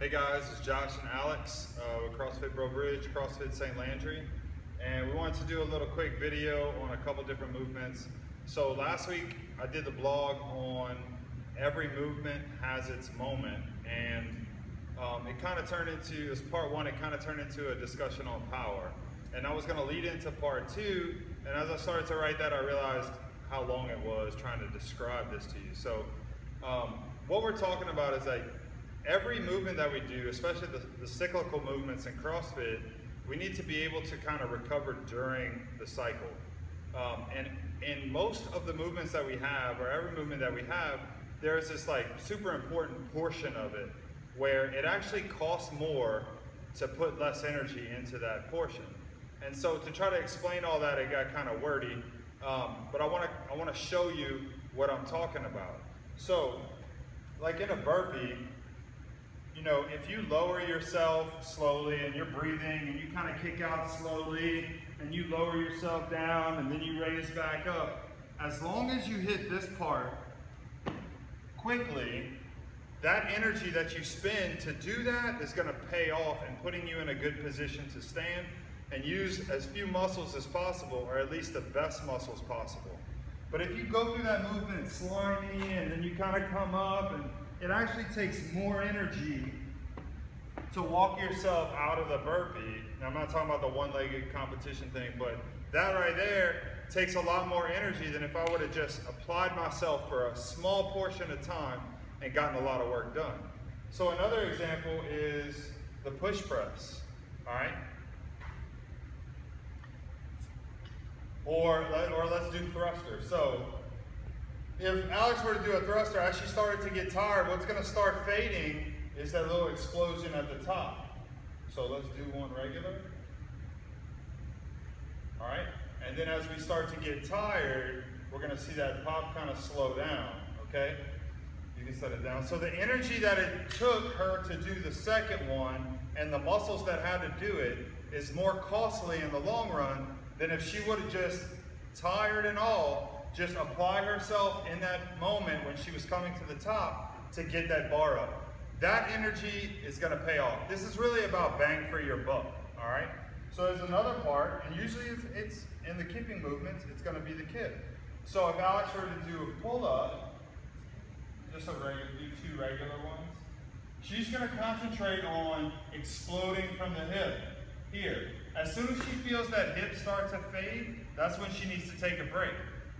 Hey guys, it's Josh and Alex with CrossFit Bro Bridge, CrossFit St. Landry, and we wanted to do a little quick video on a couple different movements. So last week I did the blog on every movement has its moment, and it kind of turned into, as part one, it kind of turned into a discussion on power. And I was going to lead into part two, and as I started to write that, I realized how long it was trying to describe this to you. So what we're talking about is like every movement that we do, especially the cyclical movements in CrossFit, we need to be able to kind of recover during the cycle. And in most of the movements that we have, or every movement that we have, there's this like super important portion of it where it actually costs more to put less energy into that portion. And so to try to explain all that, it got kind of wordy, but I want to show you what I'm talking about. So, like in a burpee, you know, if you lower yourself slowly and you're breathing and you kind of kick out slowly and you lower yourself down and then you raise back up, as long as you hit this part quickly, that energy that you spend to do that is going to pay off in putting you in a good position to stand and use as few muscles as possible, or at least the best muscles possible. But if you go through that movement slimy and then you kind of come up, and it actually takes more energy to walk yourself out of the burpee. Now, I'm not talking about the one-legged competition thing, but that right there takes a lot more energy than if I would have just applied myself for a small portion of time and gotten a lot of work done. So another example is the push press, all right? Or let's do thruster. So if Alex were to do a thruster, as she started to get tired, what's going to start fading is that little explosion at the top. So let's do one regular. All right? And then as we start to get tired, we're going to see that pop kind of slow down, okay? You can set it down. So the energy that it took her to do the second one and the muscles that had to do it is more costly in the long run than if she would have just, tired and all, just apply herself in that moment when she was coming to the top to get that bar up. That energy is going to pay off. This is really about bang for your buck, all right? So there's another part, and usually it's in the kipping movements, it's going to be the kip. So if Alex were to do a pull-up, just do two regular ones, she's going to concentrate on exploding from the hip here. As soon as she feels that hip start to fade, that's when she needs to take a break.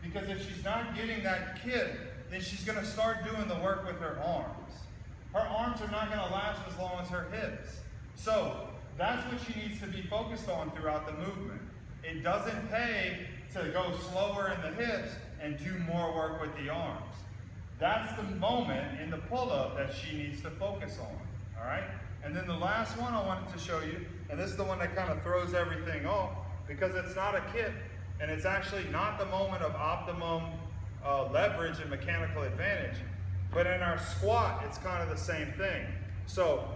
Because if she's not getting that kip, then she's going to start doing the work with her arms. Her arms are not going to last as long as her hips. So that's what she needs to be focused on throughout the movement. It doesn't pay to go slower in the hips and do more work with the arms. That's the moment in the pull-up that she needs to focus on. All right? And then the last one I wanted to show you, and this is the one that kind of throws everything off, because it's not a kip, and it's actually not the moment of optimum leverage and mechanical advantage. But in our squat, it's kind of the same thing. So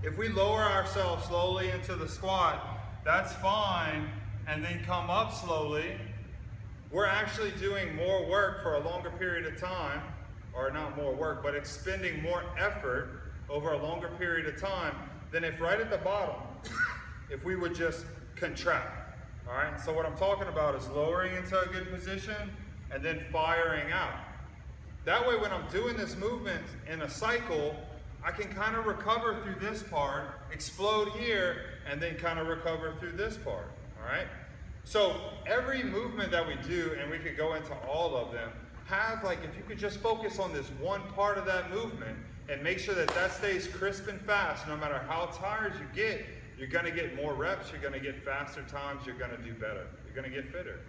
if we lower ourselves slowly into the squat, that's fine, and then come up slowly, we're actually doing more work for a longer period of time, or not more work, but expending more effort over a longer period of time than if right at the bottom, if we would just contract, all right? So what I'm talking about is lowering into a good position and then firing out. That way when I'm doing this movement in a cycle, I can kind of recover through this part, explode here, and then kind of recover through this part, all right? So every movement that we do, and we could go into all of them, have like, if you could just focus on this one part of that movement and make sure that that stays crisp and fast, no matter how tired you get, you're going to get more reps, you're going to get faster times, you're going to do better, you're going to get fitter,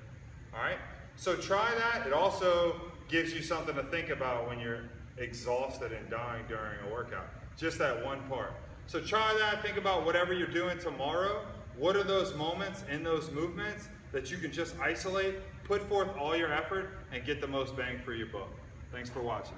all right? So try that. It also gives you something to think about when you're exhausted and dying during a workout, just that one part. So try that, think about whatever you're doing tomorrow. What are those moments in those movements that you can just isolate, put forth all your effort, and get the most bang for your buck? Thanks for watching.